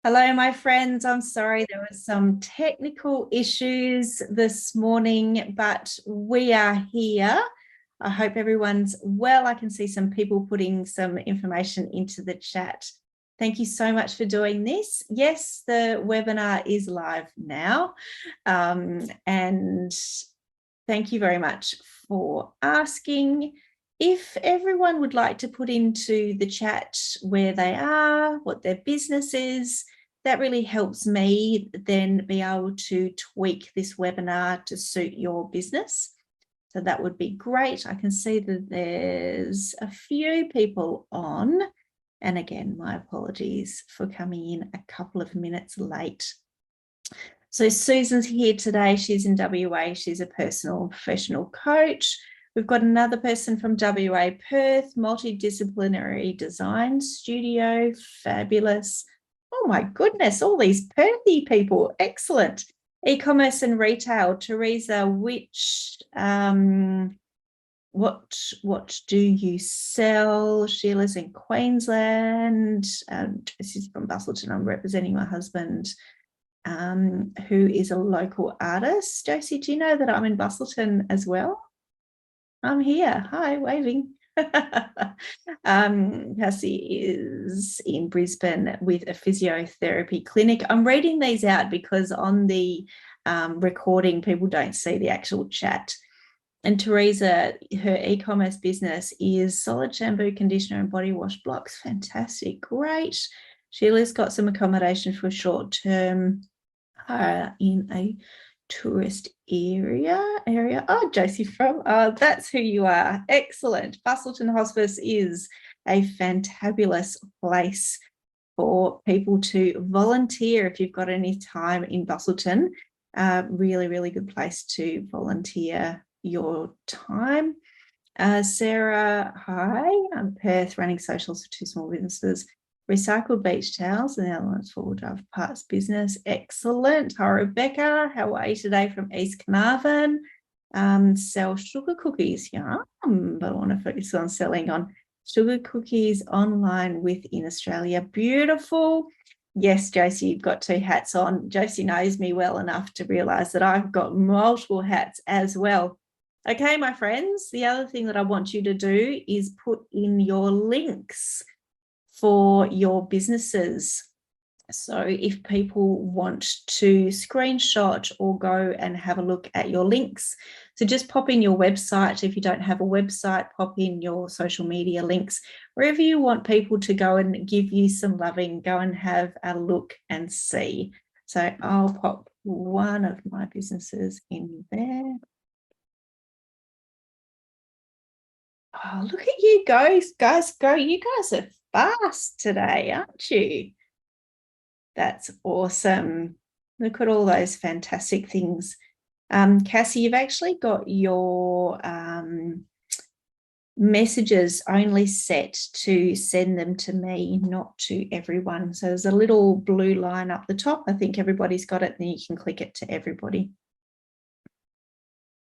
Hello, my friends. I'm sorry there were some technical issues this morning, but we are here. I hope everyone's well. I can see some people putting some information into the chat. Thank you so much for doing this. Yes, the webinar is live now. And thank you very much for asking. If everyone would like to put into the chat where they are, what their business is, that really helps me then be able to tweak this webinar to suit your business. So that would be great. I can see that there's a few people on. And again, my apologies for coming in a couple of minutes late. So Susan's here today. She's in WA. She's a personal and professional coach. We've got another person from WA, Perth, multidisciplinary design studio, fabulous. Oh my goodness, all these Perthy people, excellent. E-commerce and retail, Teresa, which, what do you sell? Sheila's in Queensland. This is from Bustleton. I'm representing my husband, who is a local artist. Josie, do you know that I'm in Bustleton as well? I'm here. Hi, waving. Cassie is in Brisbane with a physiotherapy clinic. I'm reading these out because on the recording, people don't see the actual chat. And Teresa, her e-commerce business is solid shampoo, conditioner, and body wash blocks. Fantastic. Great. Sheila's got some accommodation for short term in a tourist area. Oh, Josie that's who you are. Excellent. Bustleton Hospice is a fantabulous place for people to volunteer if you've got any time in Bustleton. Really, really good place to volunteer your time. Sarah, hi. I'm Perth, running socials for 2 small businesses. Recycled beach towels and the other one's four-wheel drive parts business. Excellent. Hi, Rebecca. How are you today from East Carnarvon? Sell sugar cookies. Yum. But I want to focus on selling on sugar cookies online within Australia. Beautiful. Yes, Josie, you've got 2 hats on. Josie knows me well enough to realise that I've got multiple hats as well. Okay, my friends, the other thing that I want you to do is put in your links for your businesses. So if people want to screenshot or go and have a look at your links, so just pop in your website. If you don't have a website, pop in your social media links. Wherever you want people to go and give you some loving, go and have a look and see. So I'll pop one of my businesses in there. Oh, look at you guys go. You guys are fast today, aren't you? That's awesome. Look at all those fantastic things. Cassie, you've actually got your messages only set to send them to me, not to everyone. So there's a little blue line up the top. I think everybody's got it, and you can click it to everybody.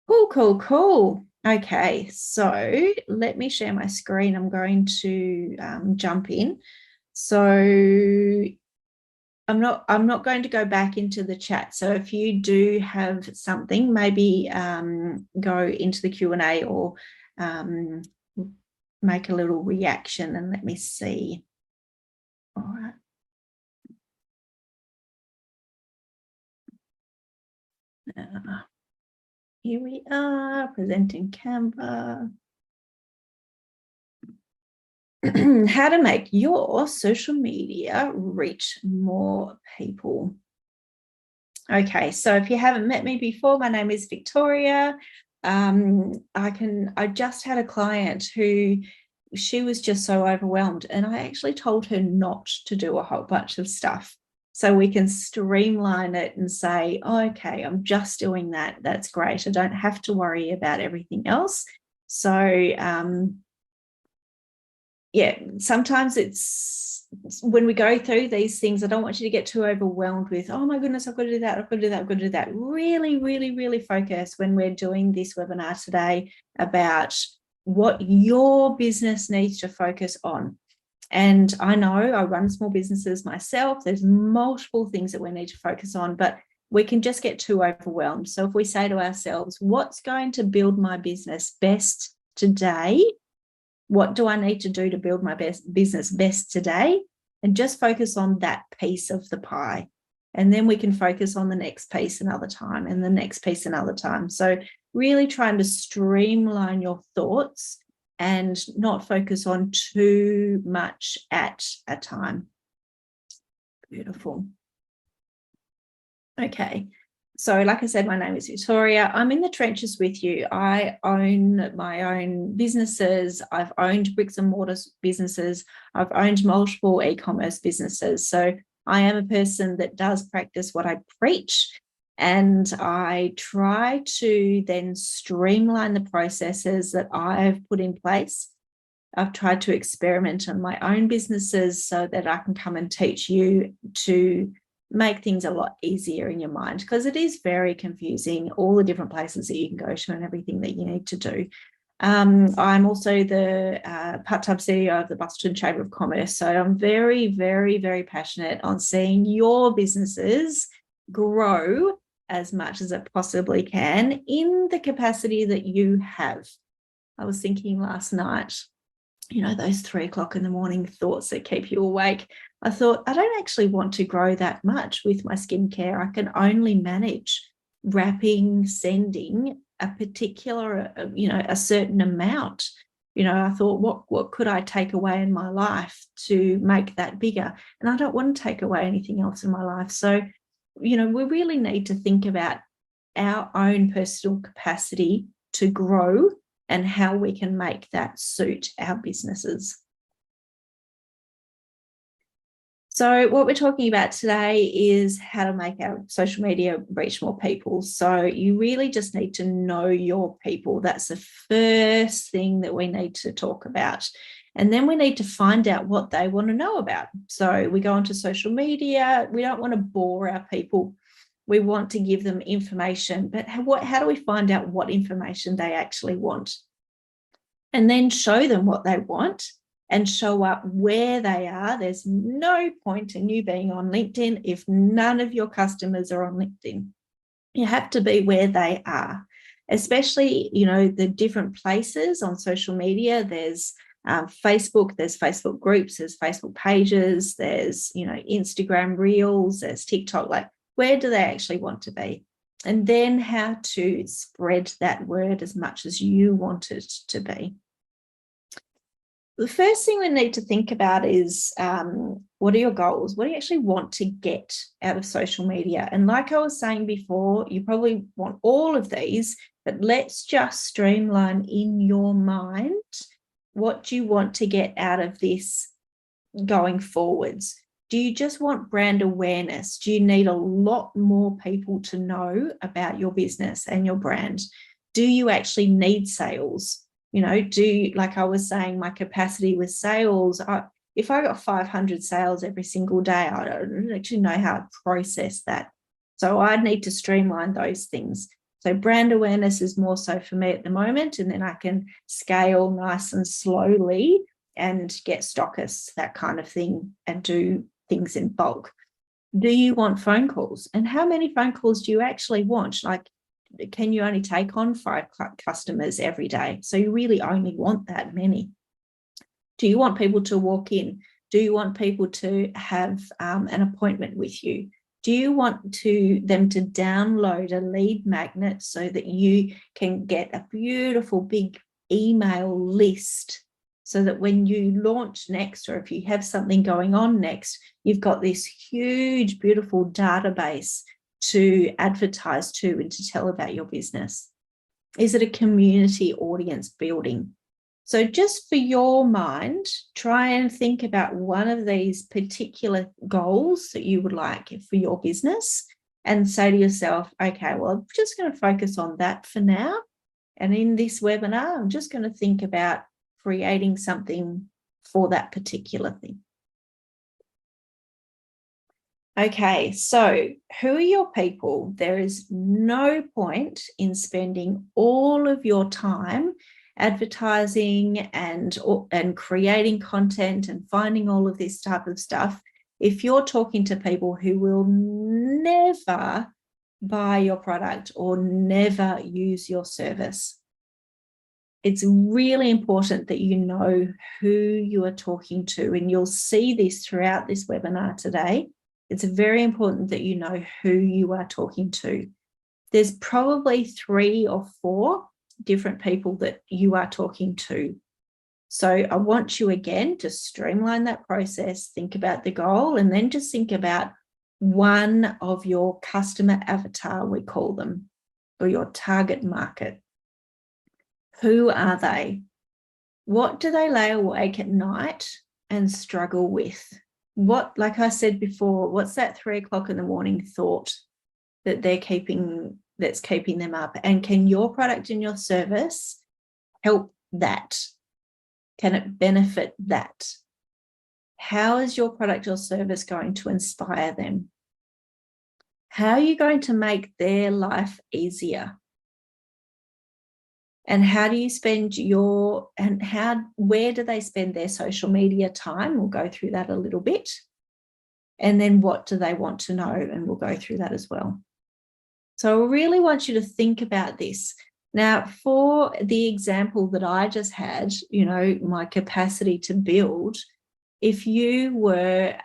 Cool. Okay, so let me share my screen. I'm going to jump in. So I'm not going to go back into the chat. So if you do have something, maybe go into the Q&A or make a little reaction, and let me see. All right. Here we are, presenting Canva. How to make your social media reach more people. Okay, so if you haven't met me before, my name is Victoria. I just had a client who she was just so overwhelmed, and I actually told her not to do a whole bunch of stuff. So we can streamline it and say, oh, okay, I'm just doing that. That's great. I don't have to worry about everything else. So yeah, sometimes it's when we go through these things, I don't want you to get too overwhelmed with, oh my goodness, I've got to do that, I've got to do that, I've got to do that. Really, really, really focus when we're doing this webinar today about what your business needs to focus on. And I know I run small businesses myself. There's multiple things that we need to focus on, but we can just get too overwhelmed. So if we say to ourselves, what's going to build my business best today? What do I need to do to build my business best today? And just focus on that piece of the pie. And then we can focus on the next piece another time and the next piece another time. So really trying to streamline your thoughts and not focus on too much at a time. Beautiful. Okay. So like I said, my name is Victoria. I'm in the trenches with you. I own my own businesses. I've owned bricks and mortar businesses. I've owned multiple e-commerce businesses. So I am a person that does practice what I preach. And I try to then streamline the processes that I've put in place. I've tried to experiment on my own businesses so that I can come and teach you to make things a lot easier in your mind, because it is very confusing, all the different places that you can go to and everything that you need to do. I'm also the part-time CEO of the Bachelor Chamber of Commerce. So I'm very, very, very passionate on seeing your businesses grow as much as it possibly can in the capacity that you have. I was thinking last night, you know, those 3 o'clock in the morning thoughts that keep you awake. I thought, I don't actually want to grow that much with my skincare. I can only manage wrapping, sending a particular, a certain amount. I thought, what could I take away in my life to make that bigger? And I don't want to take away anything else in my life. So, we really need to think about our own personal capacity to grow and how we can make that suit our businesses. So what we're talking about today is how to make our social media reach more people. So you really just need to know your people. That's the first thing that we need to talk about. And then we need to find out what they want to know about. So we go onto social media. We don't want to bore our people. We want to give them information, but how do we find out what information they actually want? And then show them what they want and show up where they are. There's no point in you being on LinkedIn if none of your customers are on LinkedIn. You have to be where they are, especially, the different places on social media. There's Facebook, there's Facebook groups, there's Facebook pages, there's, Instagram Reels, there's TikTok. Like, where do they actually want to be? And then how to spread that word as much as you want it to be. The first thing we need to think about is what are your goals? What do you actually want to get out of social media? And like I was saying before, you probably want all of these, but let's just streamline in your mind what you want to get out of this going forwards. Do you just want brand awareness? Do you need a lot more people to know about your business and your brand? Do you actually need sales? Like I was saying, my capacity with sales, if I got 500 sales every single day, I don't actually know how to process that. So I'd need to streamline those things. So brand awareness is more so for me at the moment, and then I can scale nice and slowly and get stockists, that kind of thing, and do things in bulk. Do you want phone calls? And how many phone calls do you actually want? Like, can you only take on 5 customers every day? So you really only want that many. Do you want people to walk in? Do you want people to have an appointment with you? Do you want them to download a lead magnet so that you can get a beautiful big email list, so that when you launch next, or if you have something going on next, you've got this huge, beautiful database to advertise to and to tell about your business? Is it a community audience building? So just for your mind, try and think about one of these particular goals that you would like for your business and say to yourself, okay, well, I'm just going to focus on that for now. And in this webinar, I'm just going to think about creating something for that particular thing. Okay, so who are your people? There is no point in spending all of your time advertising and creating content and finding all of this type of stuff, if you're talking to people who will never buy your product or never use your service, it's really important that you know who you are talking to. And you'll see this throughout this webinar today. It's very important that you know who you are talking to. There's probably 3 or 4 different people that you are talking to. So I want you again to streamline that process, think about the goal, and then just think about one of your customer avatar, we call them, or your target market. Who are they? What do they lay awake at night and struggle with? What, like I said before, what's that 3 o'clock in the morning thought that that's keeping them up? And can your product and your service help that? Can it benefit that? How is your product or service going to inspire them? How are you going to make their life easier? And how do you spend where do they spend their social media time? We'll go through that a little bit. And then what do they want to know? And we'll go through that as well. So I really want you to think about this. Now, for the example that I just had, my capacity to build, if you were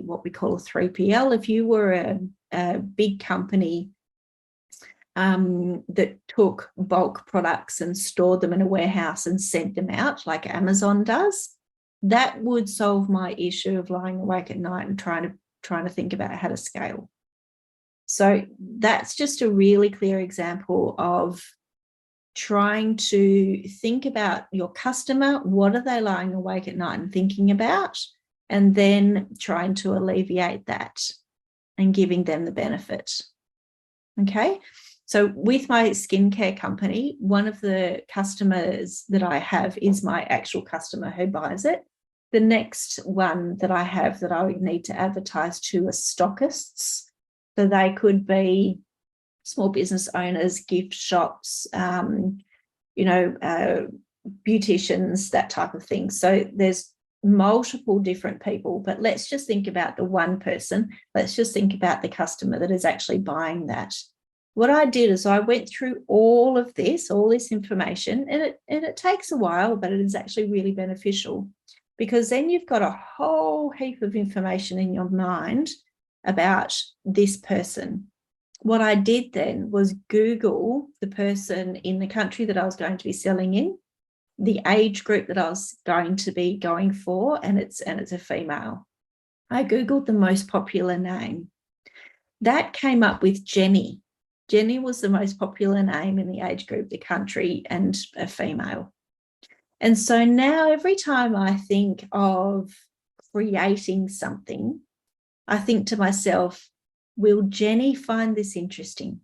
what we call a 3PL, if you were a big company that took bulk products and stored them in a warehouse and sent them out like Amazon does, that would solve my issue of lying awake at night and trying to think about how to scale. So that's just a really clear example of trying to think about your customer. What are they lying awake at night and thinking about? And then trying to alleviate that and giving them the benefit. Okay. So with my skincare company, one of the customers that I have is my actual customer who buys it. The next one that I have that I would need to advertise to are stockists. So they could be small business owners, gift shops, beauticians, that type of thing. So there's multiple different people, but let's just think about the one person. Let's just think about the customer that is actually buying that. What I did is I went through all this information, and it takes a while, but it is actually really beneficial, because then you've got a whole heap of information in your mind about this person. What I did then was Google the person in the country that I was going to be selling in, the age group that I was going to be going for, and it's a female. I Googled the most popular name. That came up with Jenny. Jenny was the most popular name in the age group, the country, and a female. And so now every time I think of creating something, I think to myself, will Jenny find this interesting?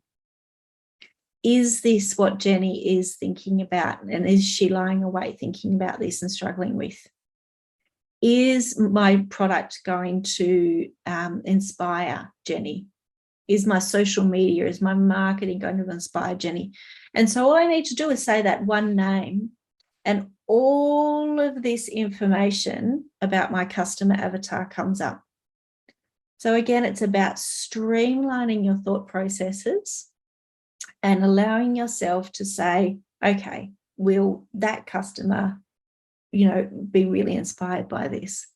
Is this what Jenny is thinking about? And is she lying awake thinking about this and struggling with? Is my product going to inspire Jenny? Is my social media, is my marketing going to inspire Jenny? And so all I need to do is say that one name, and all of this information about my customer avatar comes up. So again, it's about streamlining your thought processes and allowing yourself to say, okay, will that customer, be really inspired by this?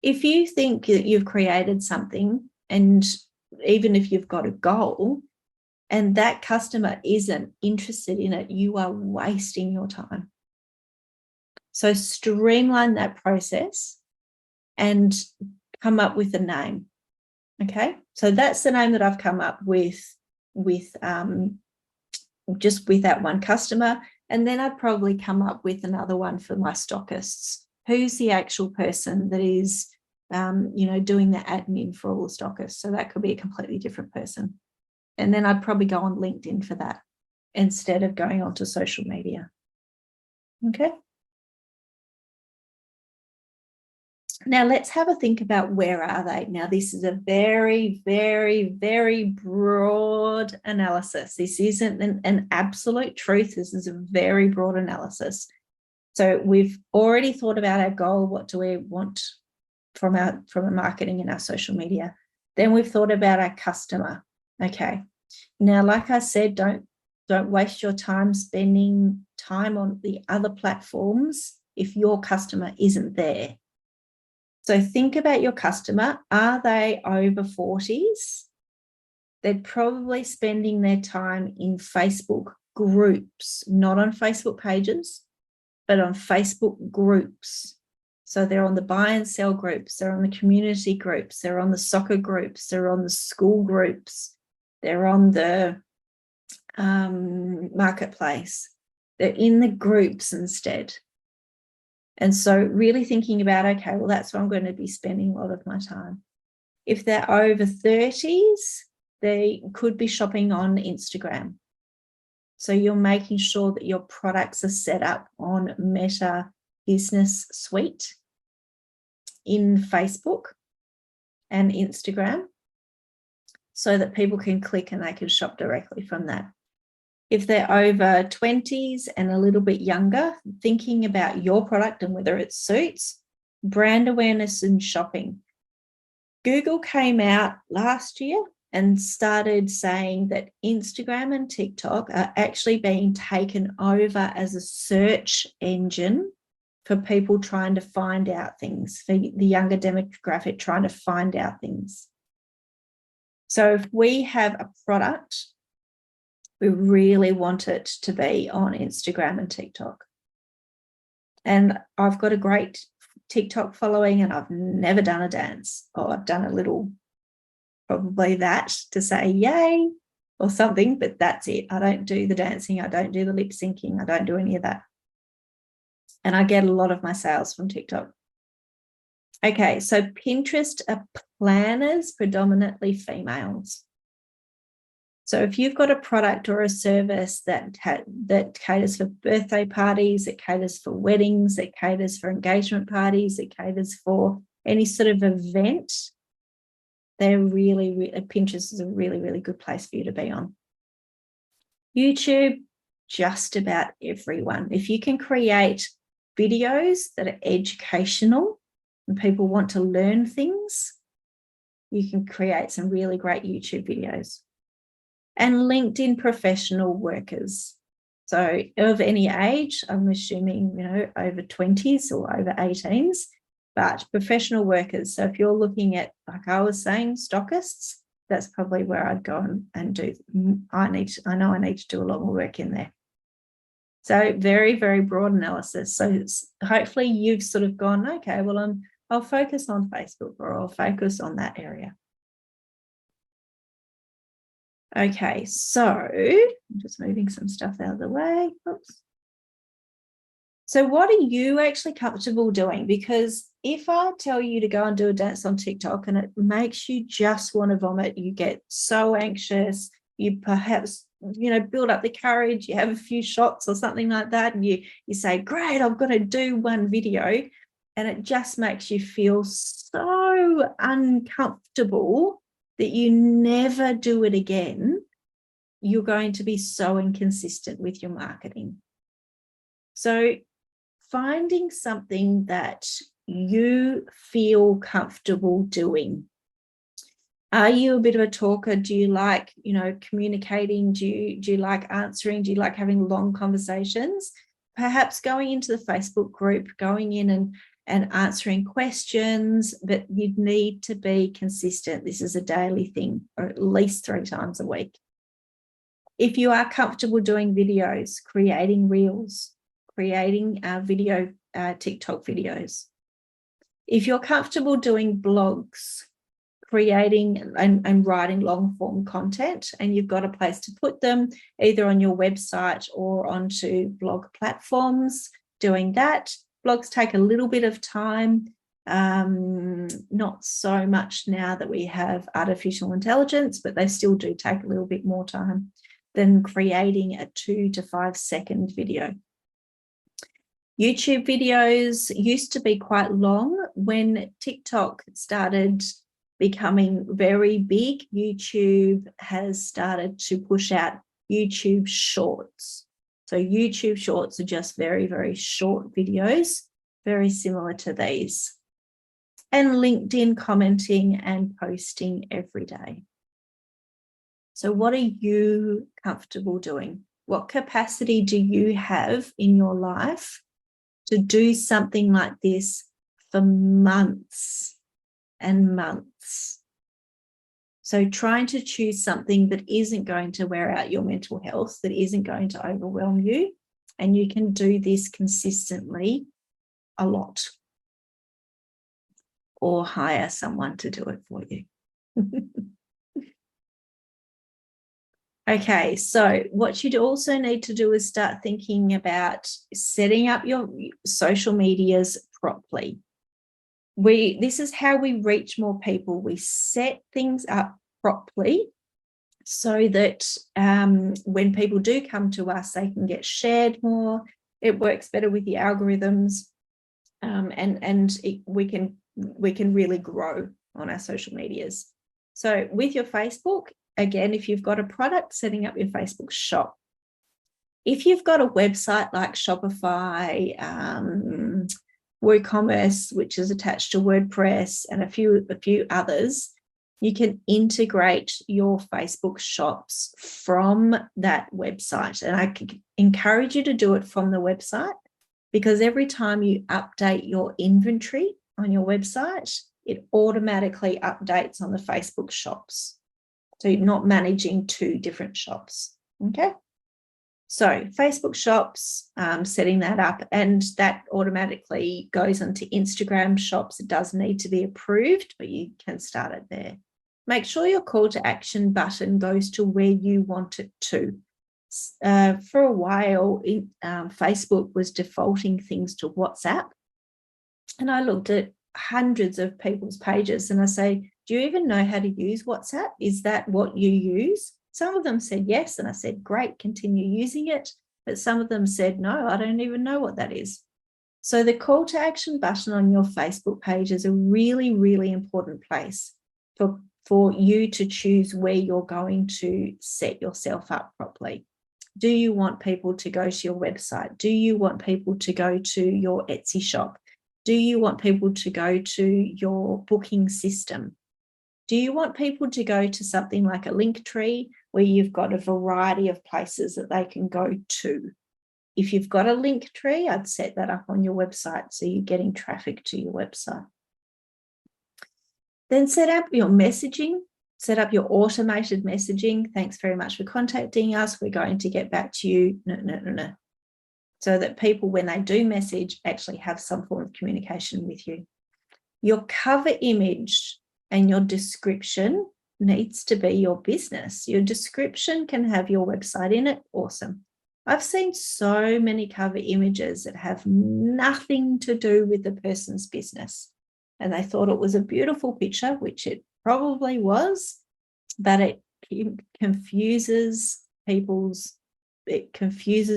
If you think that you've created something, and even if you've got a goal and that customer isn't interested in it, you are wasting your time. So streamline that process and come up with a name. Okay, so that's the name that I've come up with just with that one customer. And then I'd probably come up with another one for my stockists. Who's the actual person that is doing the admin for all the stockists? So that could be a completely different person. And then I'd probably go on LinkedIn for that instead of going onto social media. Okay. Now let's have a think about where are they. Now this is a very, very, very broad analysis. This isn't an absolute truth. This is a very broad analysis. So we've already thought about our goal. What do we want from our marketing and our social media? Then we've thought about our customer. Okay. Now, like I said, don't waste your time spending time on the other platforms if your customer isn't there. So think about your customer. Are they over 40s? They're probably spending their time in Facebook groups, not on Facebook pages, but on Facebook groups. So they're on the buy and sell groups, they're on the community groups, they're on the soccer groups, they're on the school groups, they're on the marketplace. They're in the groups instead. And so really thinking about, okay, well, that's where I'm going to be spending a lot of my time. If they're over 30s, they could be shopping on Instagram. So you're making sure that your products are set up on Meta Business Suite in Facebook and Instagram so that people can click and they can shop directly from that. If they're over 20s and a little bit younger, thinking about your product and whether it suits, brand awareness and shopping. Google came out last year and started saying that Instagram and TikTok are actually being taken over as a search engine for people trying to find out things, for the younger demographic trying to find out things. So if we have a product, we really want it to be on Instagram and TikTok. And I've got a great TikTok following and I've never done a dance. Or I've done a little, probably that to say yay or something, but that's it. I don't do the dancing. I don't do the lip syncing. I don't do any of that. And I get a lot of my sales from TikTok. Okay, so Pinterest are planners, predominantly females. So if you've got a product or a service that caters for birthday parties, it caters for weddings, it caters for engagement parties, it caters for any sort of event, Pinterest is a really, really good place for you to be on. YouTube, just about everyone. If you can create videos that are educational and people want to learn things, you can create some really great YouTube videos. And LinkedIn professional workers. So of any age, I'm assuming, over 20s or over 18s, but professional workers. So if you're looking at, like I was saying, stockists, that's probably where I'd go and do. I know I need to do a lot more work in there. So very, very broad analysis. So hopefully you've sort of gone, okay, well, I'll focus on Facebook or I'll focus on that area. Okay, so I'm just moving some stuff out of the way. Oops. So what are you actually comfortable doing? Because if I tell you to go and do a dance on TikTok and it makes you just want to vomit, you get so anxious, you perhaps, build up the courage, you have a few shots or something like that, and you say, great, I've got to do one video, and it just makes you feel so uncomfortable that you never do it again, you're going to be so inconsistent with your marketing. So finding something that you feel comfortable doing. Are you a bit of a talker? Do you like, communicating? Do you like answering? Do you like having long conversations? Perhaps going into the Facebook group, going in and answering questions, but you'd need to be consistent. This is a daily thing, or at least 3 times a week. If you are comfortable doing videos, creating reels, creating TikTok videos. If you're comfortable doing blogs, creating and writing long form content, and you've got a place to put them, either on your website or onto blog platforms, doing that. Blogs take a little bit of time, not so much now that we have artificial intelligence, but they still do take a little bit more time than creating a 2 to 5 second video. YouTube videos used to be quite long, when TikTok started becoming very big, YouTube has started to push out YouTube Shorts. So YouTube Shorts are just very, very short videos, very similar to these. And LinkedIn commenting and posting every day. So what are you comfortable doing? What capacity do you have in your life to do something like this for months and months? So trying to choose something that isn't going to wear out your mental health, that isn't going to overwhelm you, and you can do this consistently a lot, or hire someone to do it for you. Okay, so what you'd also need to do is start thinking about setting up your social medias properly. This is how we reach more people. We set things up properly so that when people do come to us, they can get shared more. It works better with the algorithms, we can really grow on our social medias. So with your Facebook, again, if you've got a product, setting up your Facebook shop. If you've got a website like Shopify, WooCommerce, which is attached to WordPress, and a few others, you can integrate your Facebook shops from that website. And I can encourage you to do it from the website, because every time you update your inventory on your website, it automatically updates on the Facebook shops. So you're not managing two different shops, okay? So Facebook shops, setting that up, and that automatically goes onto Instagram shops. It does need to be approved, but you can start it there. Make sure your call to action button goes to where you want it to. For a while, Facebook was defaulting things to WhatsApp, and I looked at hundreds of people's pages and I say, do you even know how to use WhatsApp? Is that what you use? Some of them said yes, and I said, great, continue using it. But some of them said, no, I don't even know what that is. So the call to action button on your Facebook page is a really, really important place for you to choose where you're going to set yourself up properly. Do you want people to go to your website? Do you want people to go to your Etsy shop? Do you want people to go to your booking system? Do you want people to go to something like a Linktree where you've got a variety of places that they can go to? If you've got a Linktree, I'd set that up on your website so you're getting traffic to your website. Then set up your messaging, set up your automated messaging. Thanks very much for contacting us. We're going to get back to you. No. So that people, when they do message, actually have some form of communication with you. Your cover image and your description needs to be your business. Your description can have your website in it. Awesome. I've seen so many cover images that have nothing to do with the person's business. And they thought it was a beautiful picture, which it probably was, but it confuses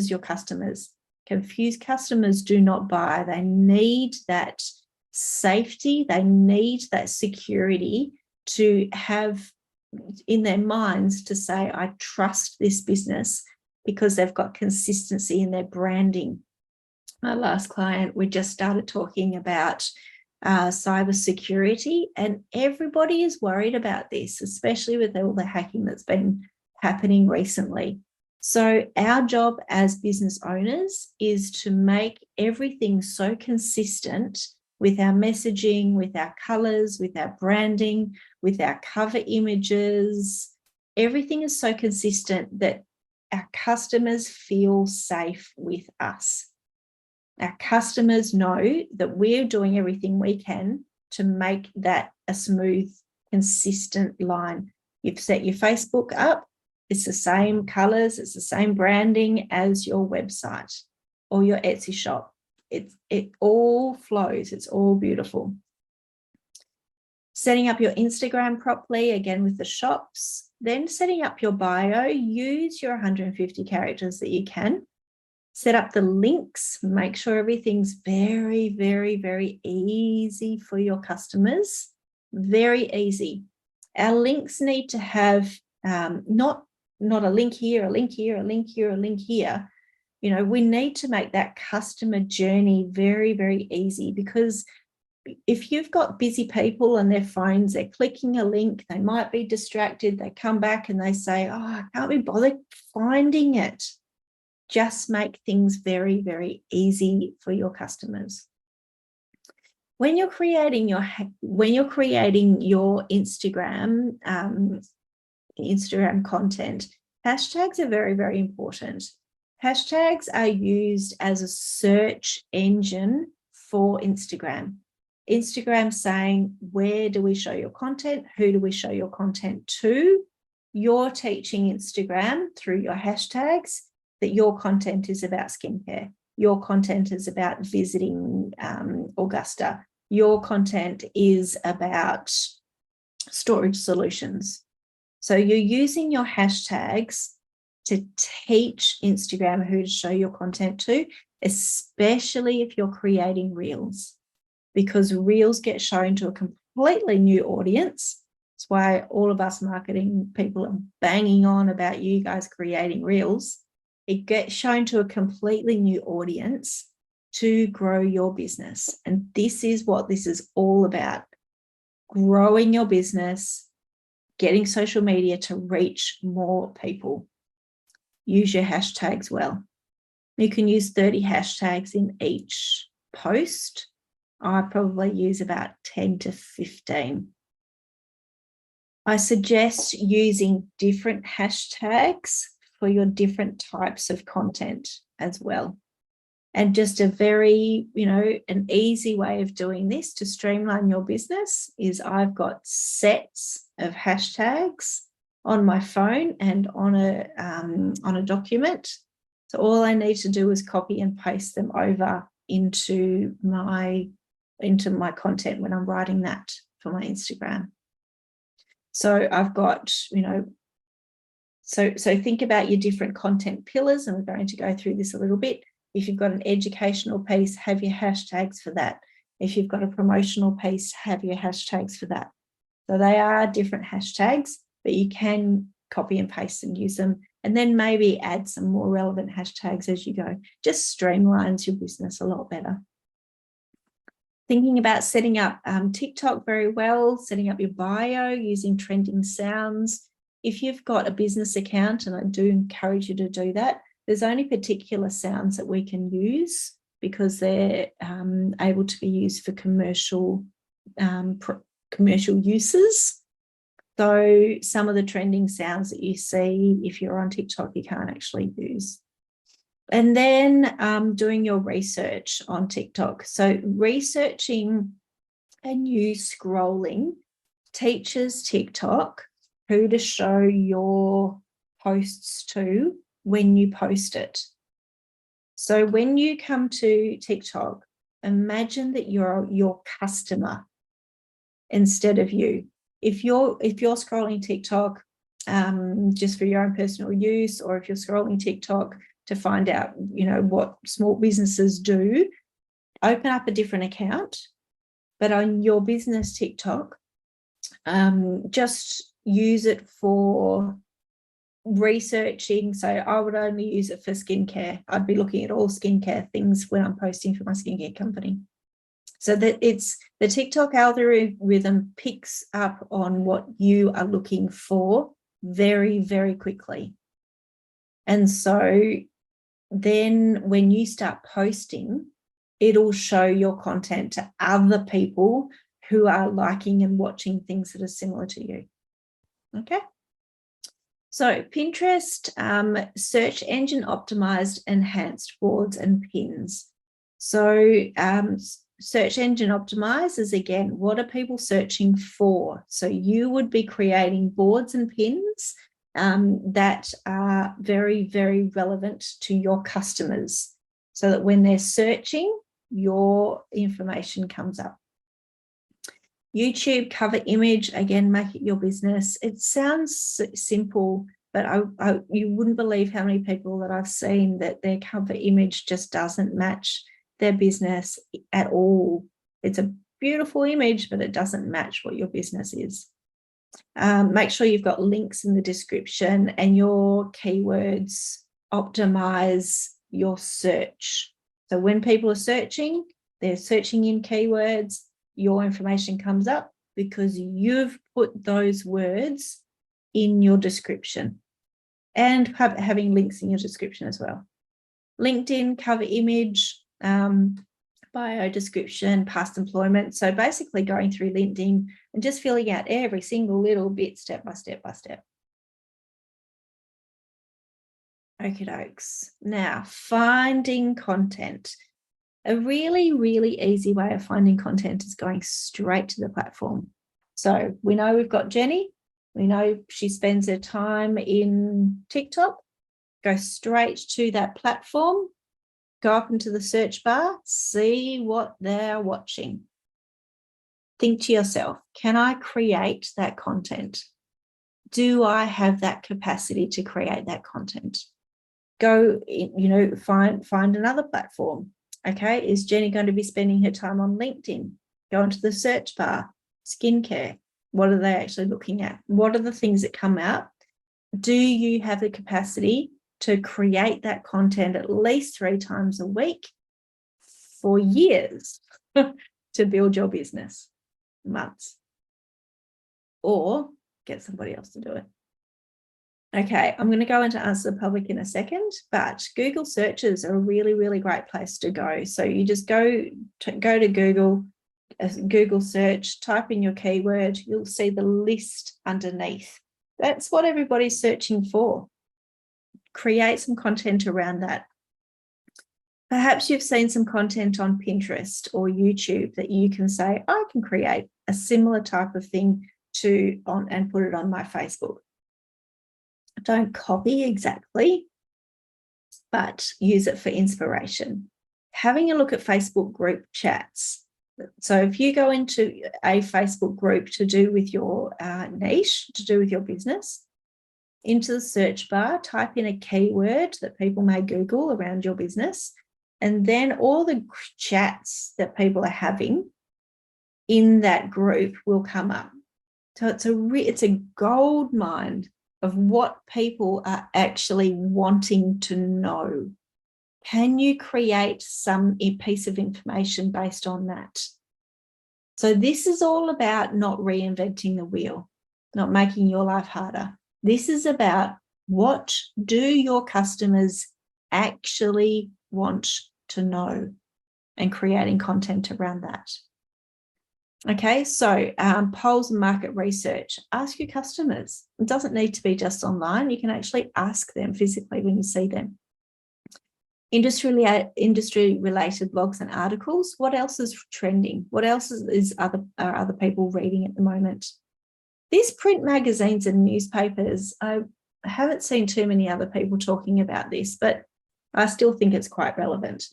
your customers. Confused customers do not buy. They need that safety, they need that security to have in their minds to say, I trust this business, because they've got consistency in their branding. My last client, we just started talking about cybersecurity, and everybody is worried about this, especially with all the hacking that's been happening recently. So our job as business owners is to make everything so consistent with our messaging, with our colors, with our branding, with our cover images. Everything is so consistent that our customers feel safe with us. Our customers know that we're doing everything we can to make that a smooth, consistent line. You've set your Facebook up, it's the same colors, it's the same branding as your website or your Etsy shop. It all flows, it's all beautiful. Setting up your Instagram properly, again with the shops. Then setting up your bio, use your 150 characters that you can. Set up the links, make sure everything's very, very, very easy for your customers. Very easy. Our links need to have not a link here, a link here, a link here, a link here. We need to make that customer journey very, very easy, because if you've got busy people on their phones, they're clicking a link, they might be distracted, they come back and they say, oh, I can't be bothered finding it. Just make things very, very easy for your customers. When you're creating your Instagram content, hashtags are very, very important. Hashtags are used as a search engine for Instagram. Instagram saying, where do we show your content? Who do we show your content to? You're teaching Instagram through your hashtags that your content is about skincare. Your content is about visiting Augusta. Your content is about storage solutions. So you're using your hashtags to teach Instagram who to show your content to, especially if you're creating reels, because reels get shown to a completely new audience. That's why all of us marketing people are banging on about you guys creating reels. It gets shown to a completely new audience to grow your business. And this is what this is all about: growing your business, getting social media to reach more people. Use your hashtags well. You can use 30 hashtags in each post. I probably use about 10 to 15. I suggest using different hashtags for your different types of content as well. And just a very, an easy way of doing this to streamline your business is I've got sets of hashtags on my phone and on a document. So all I need to do is copy and paste them over into my content when I'm writing that for my Instagram. So I've got, so think about your different content pillars, and we're going to go through this a little bit. If you've got an educational piece, have your hashtags for that. If you've got a promotional piece, have your hashtags for that. So they are different hashtags, but you can copy and paste and use them, and then maybe add some more relevant hashtags as you go. Just streamlines your business a lot better. Thinking about setting up TikTok very well, setting up your bio using trending sounds. If you've got a business account, and I do encourage you to do that, there's only particular sounds that we can use because they're able to be used for commercial uses. So some of the trending sounds that you see, if you're on TikTok, you can't actually use. And then doing your research on TikTok. So researching and you scrolling teaches TikTok who to show your posts to when you post it. So when you come to TikTok, imagine that you're your customer instead of you. If you're scrolling TikTok just for your own personal use, or if you're scrolling TikTok to find out, what small businesses do, open up a different account. But on your business TikTok, just use it for researching. So I would only use it for skincare. I'd be looking at all skincare things when I'm posting for my skincare company. So that it's the TikTok algorithm picks up on what you are looking for very, very quickly. And so then when you start posting, it'll show your content to other people who are liking and watching things that are similar to you. Okay. So Pinterest, search engine optimized enhanced boards and pins. So search engine optimized is, again, what are people searching for? So you would be creating boards and pins that are very, very relevant to your customers, so that when they're searching, your information comes up. YouTube cover image, again, make it your business. It sounds simple, but you wouldn't believe how many people that I've seen that their cover image just doesn't match their business at all. It's a beautiful image, but it doesn't match what your business is. Make sure you've got links in the description and your keywords optimize your search. So when people are searching, they're searching in keywords, your information comes up because you've put those words in your description, and having links in your description as well. LinkedIn, cover image, bio description, past employment. So basically going through LinkedIn and just filling out every single little bit step by step by step. Okie dokes. Now, finding content. A really, really easy way of finding content is going straight to the platform. So we know we've got Jenny. We know she spends her time in TikTok. Go straight to that platform. Go up into the search bar, see what they're watching. Think to yourself, can I create that content? Do I have that capacity to create that content? Go, find another platform. Okay, is Jenny going to be spending her time on LinkedIn? Go into the search bar, skincare. What are they actually looking at? What are the things that come out? Do you have the capacity to create that content at least 3 times a week for years to build your business? Months. Or get somebody else to do it. Okay, I'm going to go into Answer the Public in a second, but Google searches are a really, really great place to go. So you just go to Google, Google search, type in your keyword, you'll see the list underneath. That's what everybody's searching for. Create some content around that. Perhaps you've seen some content on Pinterest or YouTube that you can say, I can create a similar type of thing and put it on my Facebook. Don't copy exactly, but use it for inspiration. Having a look at Facebook group chats. So if you go into a Facebook group to do with your niche, to do with your business, into the search bar, type in a keyword that people may Google around your business, and then all the chats that people are having in that group will come up. So it's a gold mine of what people are actually wanting to know. Can you create a piece of information based on that? So this is all about not reinventing the wheel, not making your life harder. This is about, what do your customers actually want to know, and creating content around that. Okay, so polls and market research. Ask your customers. It doesn't need to be just online. You can actually ask them physically when you see them. Industry-related blogs and articles. What else is trending? What else are other people reading at the moment? These print magazines and newspapers, I haven't seen too many other people talking about this, but I still think it's quite relevant.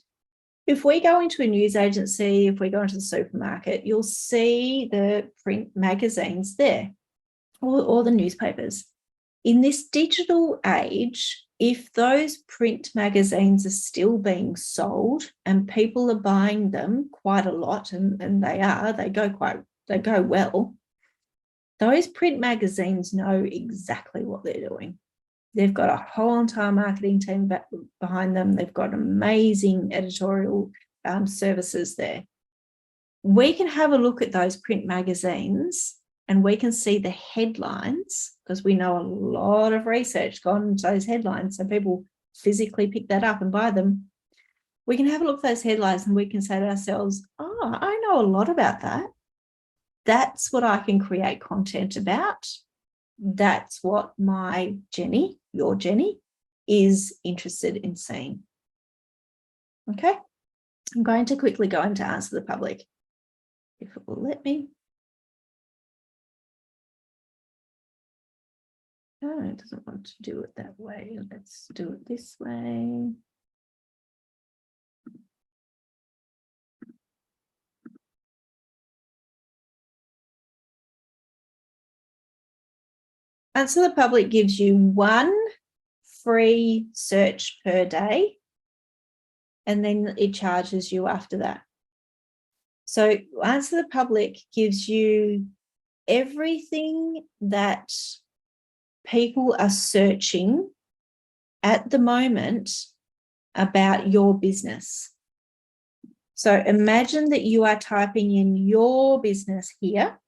If we go into a news agency, if we go into the supermarket, you'll see the print magazines there, or the newspapers. In this digital age, if those print magazines are still being sold and people are buying them quite a lot, and they go well, those print magazines know exactly what they're doing. They've got a whole entire marketing team behind them. They've got amazing editorial services there. We can have a look at those print magazines and we can see the headlines, because we know a lot of research gone into those headlines, so people physically pick that up and buy them. We can have a look at those headlines and we can say to ourselves, oh, I know a lot about that. That's what I can create content about. That's what my Jenny, your Jenny, is interested in seeing. Okay, I'm going to quickly go into Answer the Public, if it will let me. Oh, it doesn't want to do it that way. Let's do it this way. Answer the Public gives you one free search per day, and then it charges you after that. So Answer the Public gives you everything that people are searching at the moment about your business. So imagine that you are typing in your business here.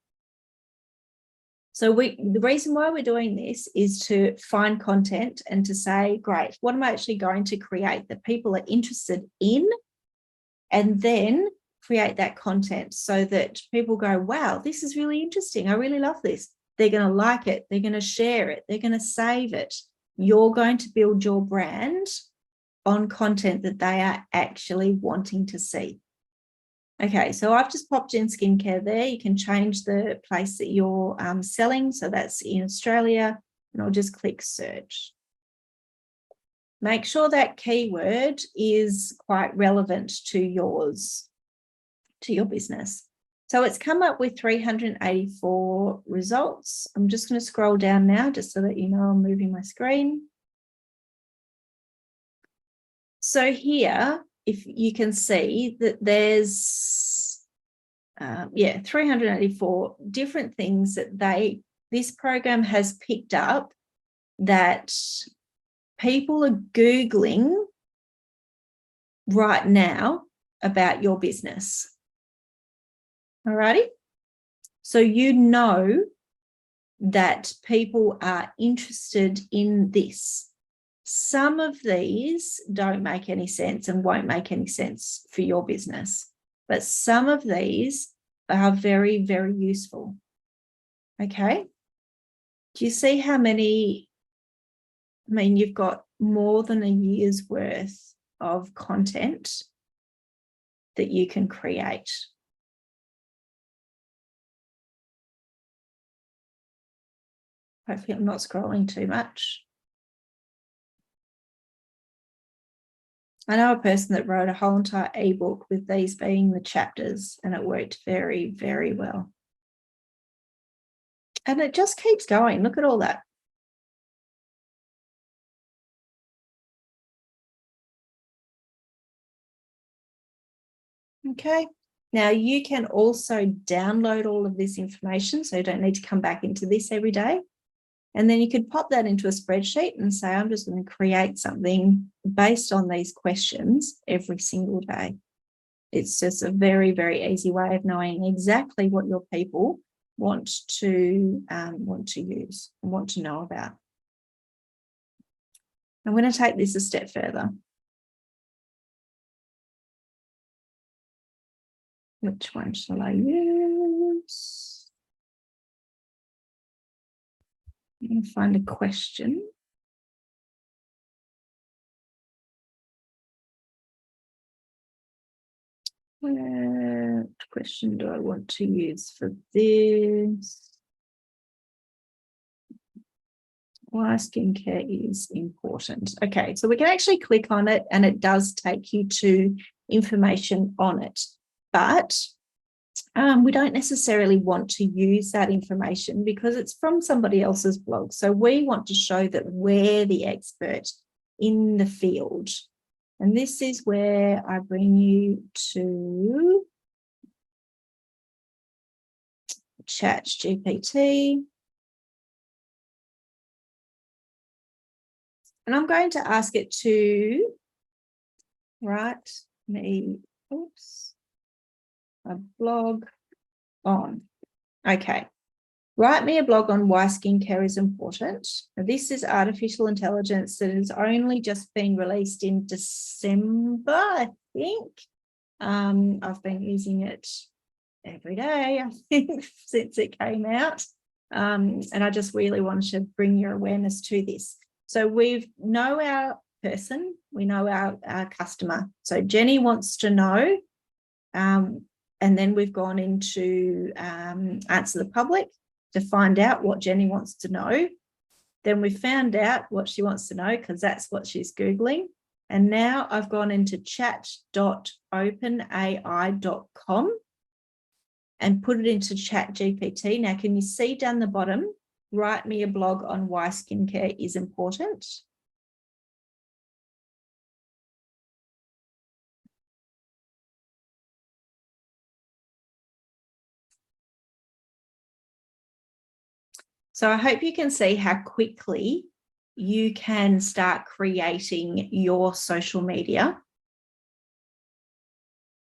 So the reason why we're doing this is to find content and to say, great, what am I actually going to create that people are interested in? And then create that content so that people go, wow, this is really interesting. I really love this. They're going to like it. They're going to share it. They're going to save it. You're going to build your brand on content that they are actually wanting to see. Okay, so I've just popped in skincare there. You can change the place that you're selling. So that's in Australia, and I'll just click search. Make sure that keyword is quite relevant to yours, to your business. So it's come up with 384 results. I'm just going to scroll down now just so that you know I'm moving my screen. So here, if you can see that there's 384 different things that this program has picked up that people are Googling right now about your business. Alrighty? So you know that people are interested in this. Some of these don't make any sense and won't make any sense for your business, but some of these are very, very useful. Okay? Do you see how many? I mean, you've got more than a year's worth of content that you can create. Hopefully I'm not scrolling too much. I know a person that wrote a whole entire ebook with these being the chapters, and it worked very, very well. And it just keeps going. Look at all that. Okay. Now you can also download all of this information, so you don't need to come back into this every day. And then you could pop that into a spreadsheet and say, I'm just going to create something based on these questions every single day. It's just a very, very easy way of knowing exactly what your people want to use and want to know about. I'm going to take this a step further. Which one shall I use? I'm going to find a question. What question do I want to use for this? Why skincare is important. Okay, so we can actually click on it and it does take you to information on it, but we don't necessarily want to use that information because it's from somebody else's blog. So we want to show that we're the expert in the field. And this is where I bring you to ChatGPT. And I'm going to ask it to write me, a blog on. Okay. Write me a blog on why skincare is important. Now, this is artificial intelligence that has only just been released in December, I think. I've been using it every day, I think, since it came out. And I just really wanted to bring your awareness to this. So we know our person, we know our customer. So Jenny wants to know, and then we've gone into Answer the Public to find out what Jenny wants to know. Then we found out what she wants to know because that's what she's Googling. And now I've gone into chat.openai.com and put it into ChatGPT. Now, can you see down the bottom, write me a blog on why skincare is important. So I hope you can see how quickly you can start creating your social media.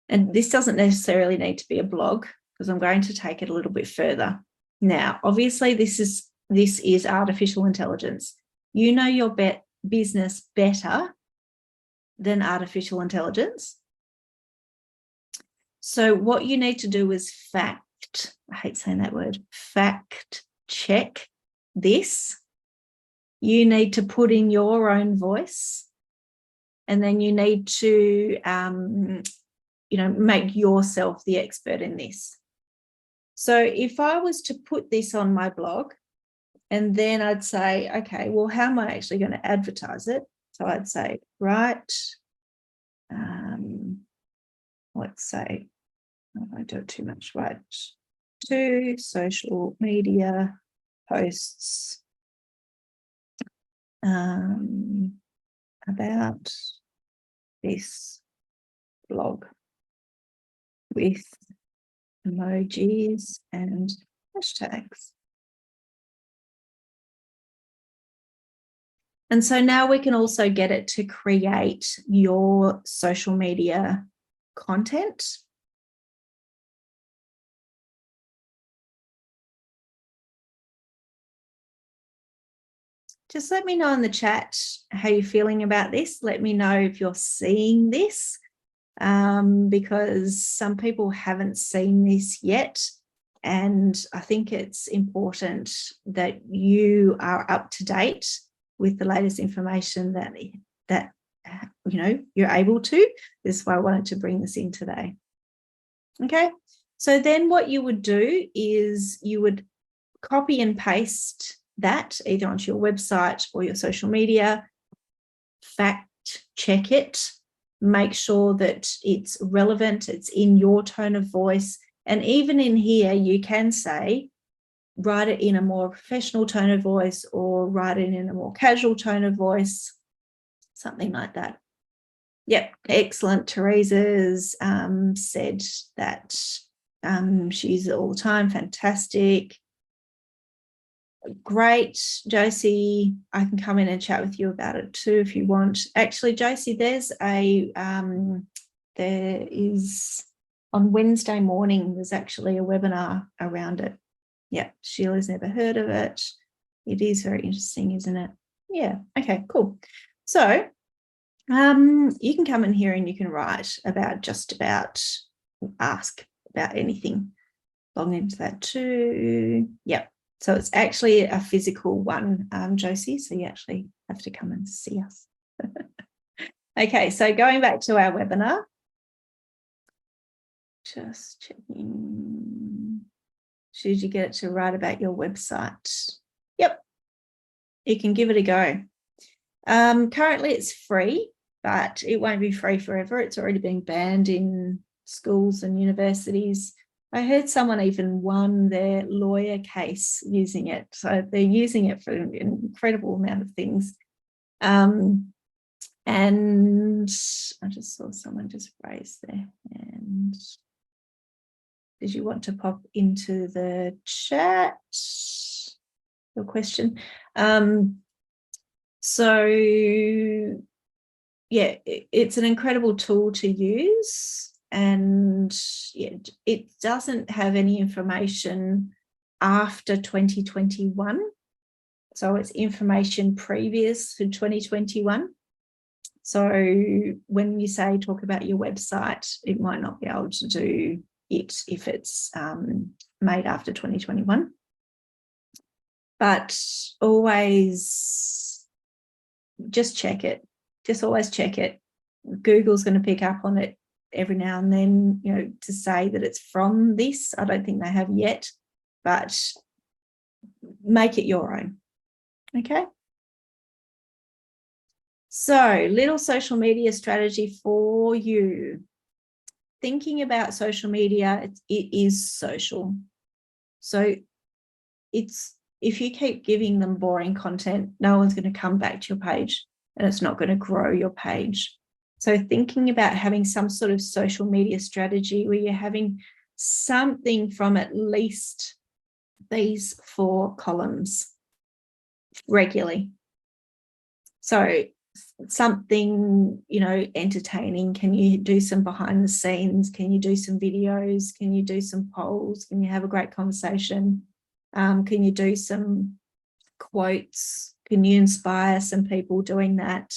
And this doesn't necessarily need to be a blog, because I'm going to take it a little bit further. Now, obviously, this is artificial intelligence. You know your business better than artificial intelligence. So what you need to do is I hate saying that word, fact check this. You need to put in your own voice, and then you need to make yourself the expert in this. So if I was to put this on my blog, and then I'd say, okay, well, how am I actually going to advertise it? So I'd say, right, let's say, I don't do it too much, right, 2 social media posts about this blog with emojis and hashtags. And so now we can also get it to create your social media content. Just let me know in the chat how you're feeling about this. Let me know if you're seeing this, because some people haven't seen this yet. And I think it's important that you are up to date with the latest information that you're able to. This is why I wanted to bring this in today. Okay, so then what you would do is you would copy and paste that either onto your website or your social media, fact check it, make sure that it's relevant, it's in your tone of voice. And even in here, you can say, write it in a more professional tone of voice, or write it in a more casual tone of voice, something like that. Yep, excellent. Teresa's said that she uses it all the time. Fantastic. Great, Josie. I can come in and chat with you about it too if you want. Actually, Josie, there is on Wednesday morning, there's actually a webinar around it. Yeah, Sheila's never heard of it. It is very interesting, isn't it? Yeah, okay, cool. So you can come in here and you can write about ask about anything. Log into that too. Yep. So it's actually a physical one, Josie, so you actually have to come and see us. Okay, so going back to our webinar. Just checking. Should you get it to write about your website? Yep, you can give it a go. Currently it's free, but it won't be free forever. It's already been banned in schools and universities. I heard someone even won their lawyer case using it. So they're using it for an incredible amount of things. And I just saw someone just raise there. And did you want to pop into the chat your question? So yeah, it's an incredible tool to use. And yeah, it doesn't have any information after 2021. So it's information previous to 2021. So when you say talk about your website, it might not be able to do it if it's made after 2021. But always just check it. Just always check it. Google's going to pick up on it every now and then, to say that it's from this. I don't think they have yet, but make it your own. Okay. So, little social media strategy for you. Thinking about social media, it is social. So it's if you keep giving them boring content, no one's going to come back to your page, and it's not going to grow your page. So thinking about having some sort of social media strategy where you're having something from at least these 4 columns regularly. So something, entertaining. Can you do some behind the scenes? Can you do some videos? Can you do some polls? Can you have a great conversation? Can you do some quotes? Can you inspire some people doing that?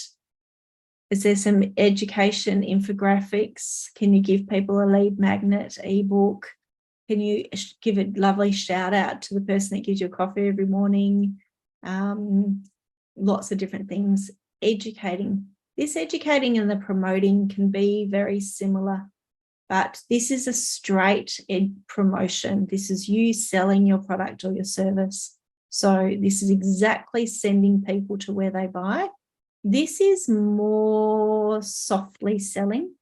Is there some education infographics? Can you give people a lead magnet ebook? Can you give a lovely shout out to the person that gives you a coffee every morning? Lots of different things. Educating. This educating and the promoting can be very similar, but this is a straight promotion. This is you selling your product or your service. So this is exactly sending people to where they buy. This is more softly selling.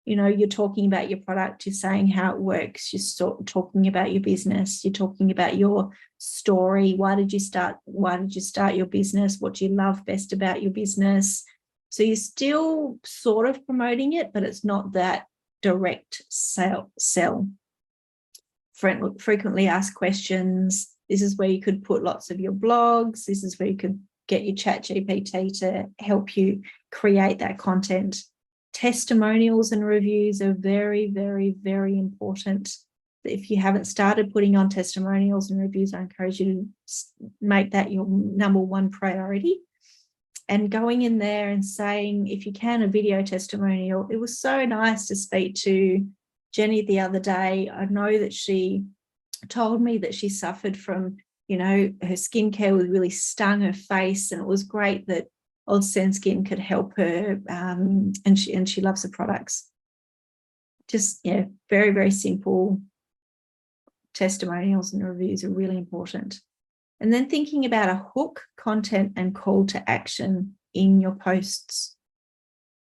You're talking about your product, you're saying how it works, you're talking about your business, you're talking about your story. Why did you start your business? What do you love best about your business? So you're still sort of promoting it, but it's not that direct sell. Frequently asked questions. This is where you could put lots of your blogs. This is where you could get your ChatGPT to help you create that content. Testimonials and reviews are very, very, very important. If you haven't started putting on testimonials and reviews, I encourage you to make that your number 1 priority. And going in there and saying, if you can, a video testimonial. It was so nice to speak to Jenny the other day. I know that she told me that she suffered from, her skincare was really stung her face, and it was great that Old Sand Skin could help her, and she loves the products. Just, very, very simple. Testimonials and reviews are really important. And then thinking about a hook, content, and call to action in your posts.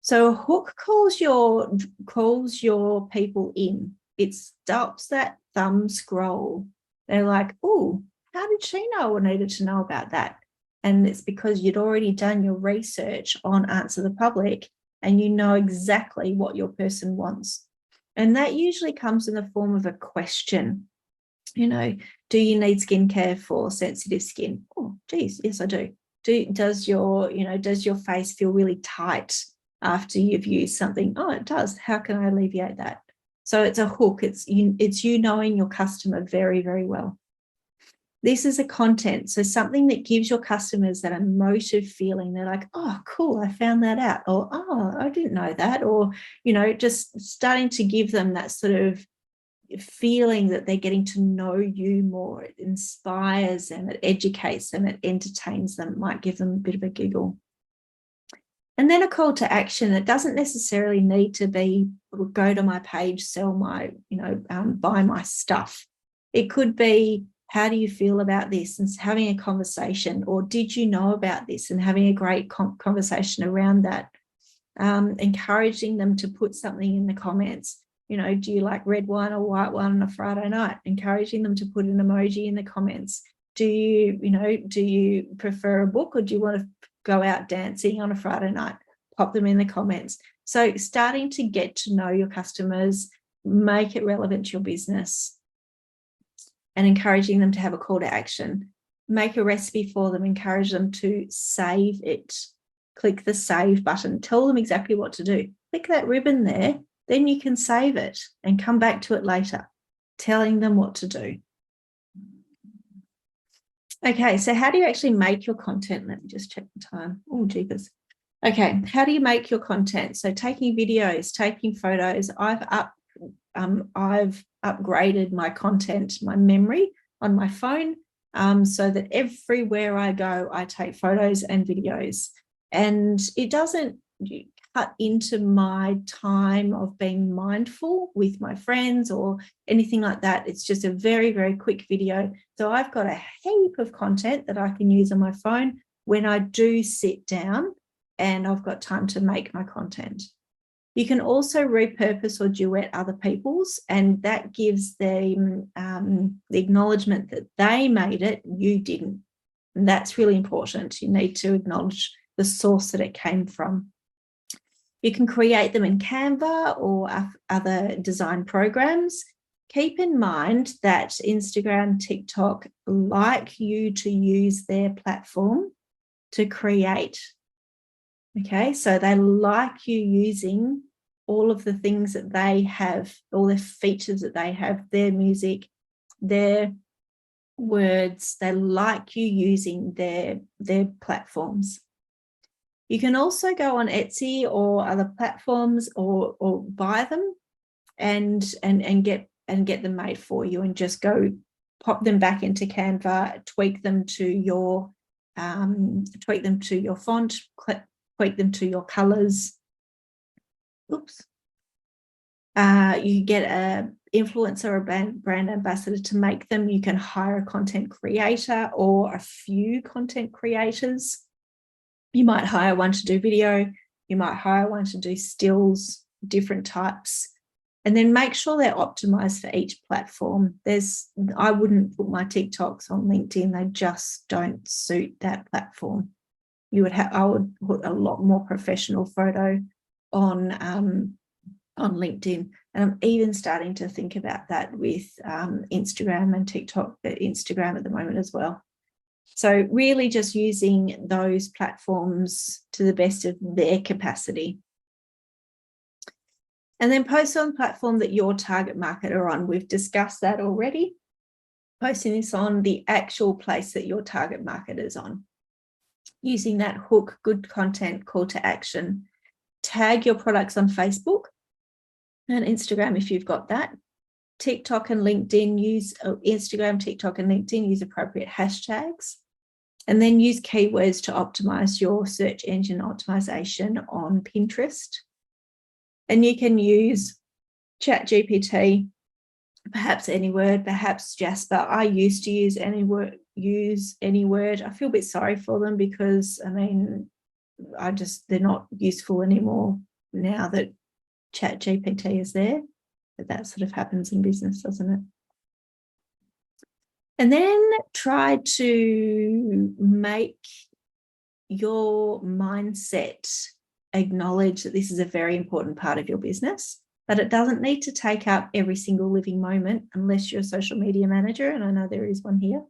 So a hook calls your people in. It stops that thumb scroll. They're like, oh, how did she know I needed to know about that? And it's because you'd already done your research on Answer the Public, and you know exactly what your person wants. And that usually comes in the form of a question. Do you need skincare for sensitive skin? Oh, geez, yes, I do. Does your face feel really tight after you've used something? Oh, it does. How can I alleviate that? So it's a hook. It's you knowing your customer very, very well. This is a content, so something that gives your customers that emotive feeling. They're like, oh, cool, I found that out, or oh, I didn't know that, or just starting to give them that sort of feeling that they're getting to know you more. It inspires them, it educates them, it entertains them, it might give them a bit of a giggle. And then a call to action. It doesn't necessarily need to be go to my page, sell my, buy my stuff. It could be, how do you feel about this? And having a conversation, or did you know about this? And having a great conversation around that. Encouraging them to put something in the comments. Do you like red wine or white wine on a Friday night? Encouraging them to put an emoji in the comments. Do you prefer a book, or do you want to go out dancing on a Friday night? Pop them in the comments. So starting to get to know your customers, make it relevant to your business, and encouraging them to have a call to action. Make a recipe for them, encourage them to save it. Click the save button, tell them exactly what to do. Click that ribbon there, then you can save it and come back to it later, telling them what to do. Okay, so how do you actually make your content? Let me just check the time. Oh, jeepers. Okay, how do you make your content? So taking videos, taking photos. I've upgraded my content, my memory on my phone, so that everywhere I go, I take photos and videos. And it doesn't cut into my time of being mindful with my friends or anything like that. It's just a very, very quick video. So I've got a heap of content that I can use on my phone when I do sit down and I've got time to make my content. You can also repurpose or duet other people's, and that gives them the acknowledgement that they made it, you didn't. And that's really important. You need to acknowledge the source that it came from. You can create them in Canva or other design programs. Keep in mind that Instagram, TikTok like you to use their platform to create. Okay, so they like you using all of the things that they have, all the features that they have, their music, their words. They like you using their platforms. You can also go on Etsy or other platforms or buy them and get them made for you, and just go pop them back into Canva, tweak them to your font, tweak them to your colors. Oops. You get an influencer or a brand ambassador to make them. You can hire a content creator or a few content creators. You might hire one to do video. You might hire one to do stills, different types, and then make sure they're optimized for each platform. I wouldn't put my TikToks on LinkedIn. They just don't suit that platform. I would put a lot more professional photo on LinkedIn. And I'm even starting to think about that with Instagram and TikTok, but Instagram at the moment as well. So really just using those platforms to the best of their capacity. And then post on the platform that your target market are on. We've discussed that already. Posting this on the actual place that your target market is on. Using that hook, good content, call to action. Tag your products on Facebook and Instagram if you've got that. TikTok and LinkedIn, use Instagram, TikTok and LinkedIn, use appropriate hashtags. And then use keywords to optimize your search engine optimization on Pinterest. And you can use ChatGPT, perhaps AnyWord, perhaps Jasper. I used to use AnyWord. I feel a bit sorry for them because, I mean, they're not useful anymore now that ChatGPT is there. But that sort of happens in business, doesn't it? And then try to make your mindset acknowledge that this is a very important part of your business, but it doesn't need to take up every single living moment unless you're a social media manager, and I know there is one here.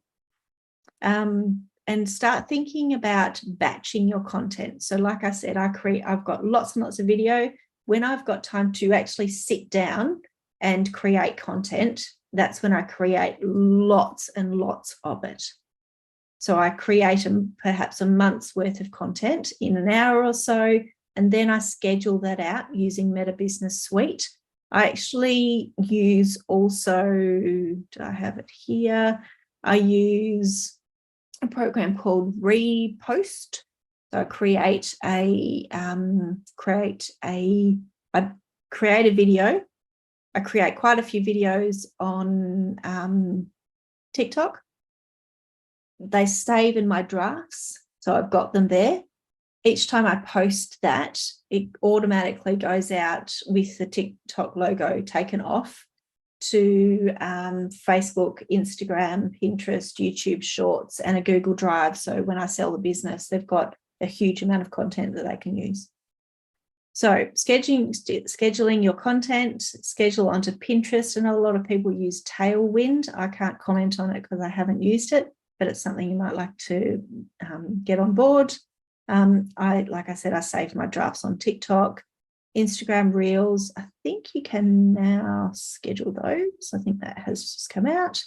And start thinking about batching your content. So like I said, I've got lots and lots of video. When I've got time to actually sit down and create content, that's when I create lots and lots of it. So I create perhaps a month's worth of content in an hour or so, and then I schedule that out using Meta Business Suite. I actually use also, do I have it here? I use a program called Repost. So I create a video. I create quite a few videos on TikTok. They save in my drafts, so I've got them there. Each time I post that, it automatically goes out with the TikTok logo taken off to Facebook, Instagram, Pinterest, YouTube Shorts, and a Google Drive. So when I sell the business, they've got a huge amount of content that they can use. So scheduling your content, schedule onto Pinterest. I know a lot of people use Tailwind. I can't comment on it because I haven't used it, but it's something you might like to get on board. Like I said, I saved my drafts on TikTok. Instagram Reels, I think you can now schedule those. I think that has just come out.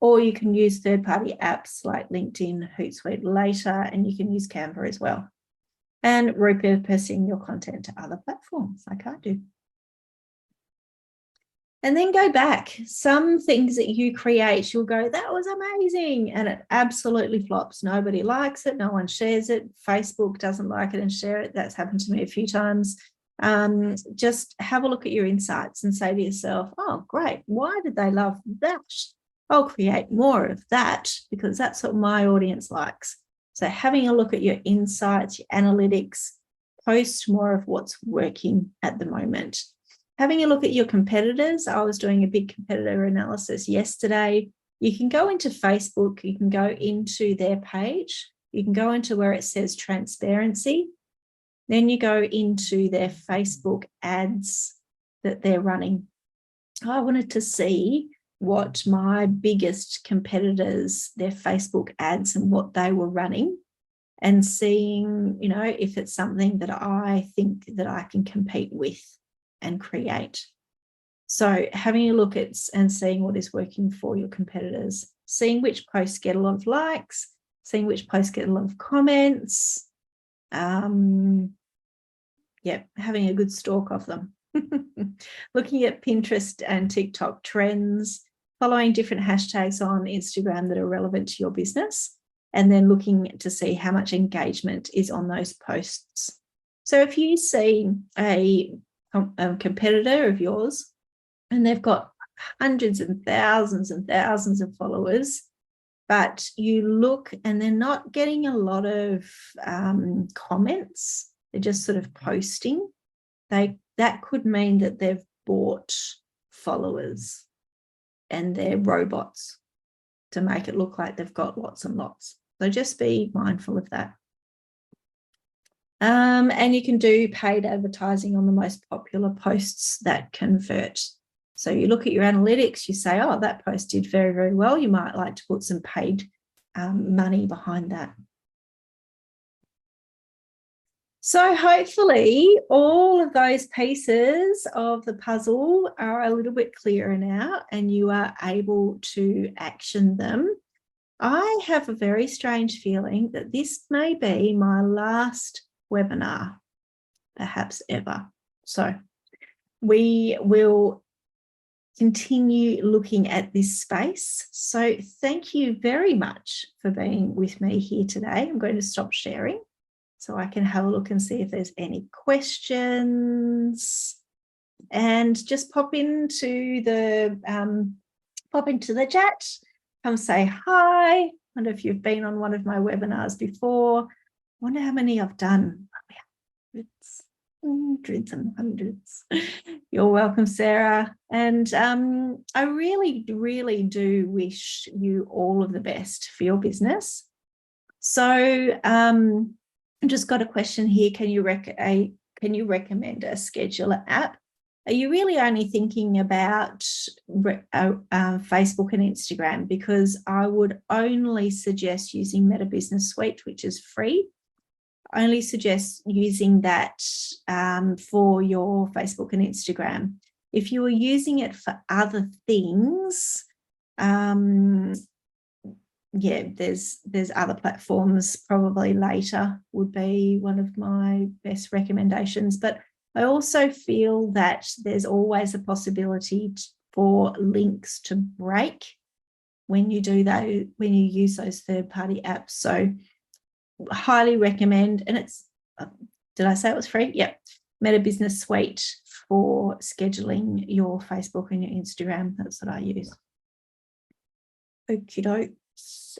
Or you can use third-party apps like LinkedIn, Hootsuite later, and you can use Canva as well. And repurposing your content to other platforms like I do. And then go back. Some things that you create, you'll go, that was amazing. And it absolutely flops. Nobody likes it. No one shares it. Facebook doesn't like it and share it. That's happened to me a few times. Just have a look at your insights and say to yourself, oh, great. Why did they love that? I'll create more of that because that's what my audience likes. So having a look at your insights, your analytics, post more of what's working at the moment. Having a look at your competitors. I was doing a big competitor analysis yesterday. You can go into Facebook, you can go into their page, you can go into where it says transparency. Then you go into their Facebook ads that they're running. I wanted to see what my biggest competitors, their Facebook ads and what they were running, and seeing, you know, if it's something that I think that I can compete with and create. So having a look at and seeing what is working for your competitors, seeing which posts get a lot of likes, seeing which posts get a lot of comments, having a good stalk of them. Looking at Pinterest and TikTok trends, following different hashtags on Instagram that are relevant to your business, and then looking to see how much engagement is on those posts. So if you see a competitor of yours and they've got hundreds and thousands of followers, but you look and they're not getting a lot of comments, they're just sort of posting, that could mean that they've bought followers and they're robots to make it look like they've got lots and lots. So just be mindful of that. And you can do paid advertising on the most popular posts that convert. So you look at your analytics, you say, oh, that post did very, very well. You might like to put some paid money behind that. So hopefully all of those pieces of the puzzle are a little bit clearer now and you are able to action them. I have a very strange feeling that this may be my last webinar, perhaps ever. So we will continue looking at this space. So thank you very much for being with me here today. I'm going to stop sharing so I can have a look and see if there's any questions, and just pop into the chat, come say hi. I wonder if you've been on one of my webinars before. I wonder how many I've done. Hundreds and hundreds. You're welcome, Sarah. And I really, really do wish you all of the best for your business. So I've just got a question here. Can you recommend a scheduler app? Are you really only thinking about Facebook and Instagram? Because I would only suggest using Meta Business Suite, which is free. I only suggest using that for your Facebook and Instagram. If you were using it for other things, there's other platforms. Probably later would be one of my best recommendations. But I also feel that there's always a possibility for links to break when you do that, when you use those third-party apps. So highly recommend, and it's, did I say it was free? Yep. Meta Business Suite for scheduling your Facebook and your Instagram. That's what I use. Okie dokes.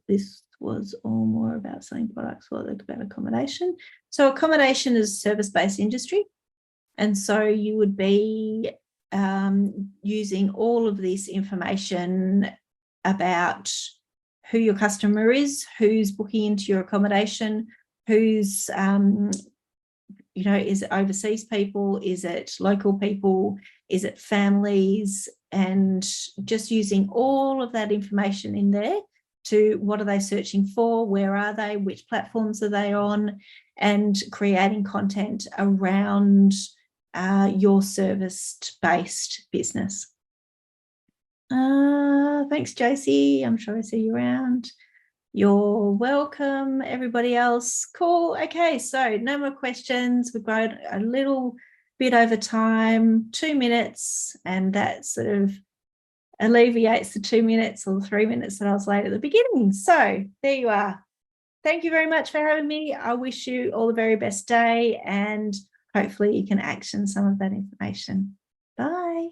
This was all more about selling products, well, about accommodation. So accommodation is a service-based industry. And so you would be using all of this information about who your customer is, who's booking into your accommodation, who's, is it overseas people? Is it local people? Is it families? And just using all of that information in there to what are they searching for? Where are they? Which platforms are they on? And creating content around your service-based business. Thanks, Josie. I'm sure I see you around. You're welcome, everybody else. Cool. Okay, so no more questions. We've got a little bit over time, 2 minutes, and that sort of alleviates the 2 minutes or the 3 minutes that I was late at the beginning. So there you are. Thank you very much for having me. I wish you all the very best day, and hopefully you can action some of that information. Bye.